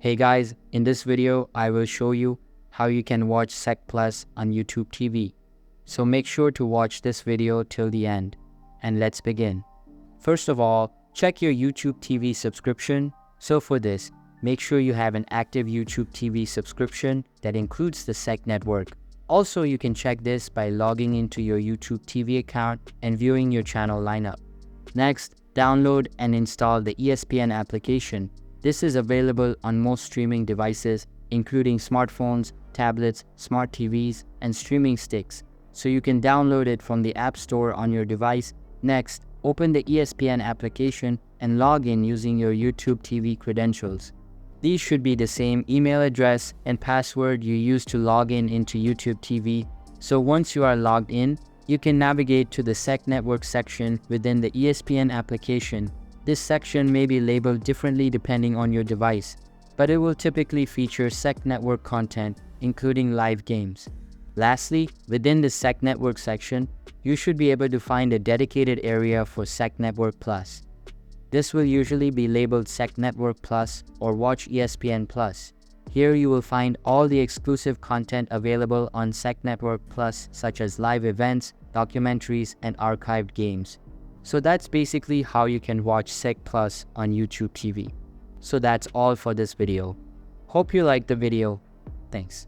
Hey guys, in this video, I will show you how you can watch Sec Plus on YouTube TV. So make sure to watch this video till the end. And let's begin. First of all, check your YouTube TV subscription. So for this, make sure you have an active YouTube TV subscription that includes the Sec network. Also, you can check this by logging into your YouTube TV account and viewing your channel lineup. Next, download and install the ESPN application. This is available on most streaming devices, including smartphones, tablets, smart TVs, and streaming sticks. So you can download it from the App Store on your device. Next, open the ESPN application and log in using your YouTube TV credentials. These should be the same email address and password you used to log in into YouTube TV. So once you are logged in, you can navigate to the Sec Network section within the ESPN application. This section may be labeled differently depending on your device, but it will typically feature Sec Network content, including live games. Lastly, within the Sec Network section, you should be able to find a dedicated area for Sec Network Plus. This will usually be labeled Sec Network Plus or Watch ESPN Plus. Here you will find all the exclusive content available on Sec Network Plus, such as live events, documentaries, and archived games. So that's basically how you can watch Sec Plus on YouTube TV. So that's all for this video. Hope you liked the video. Thanks.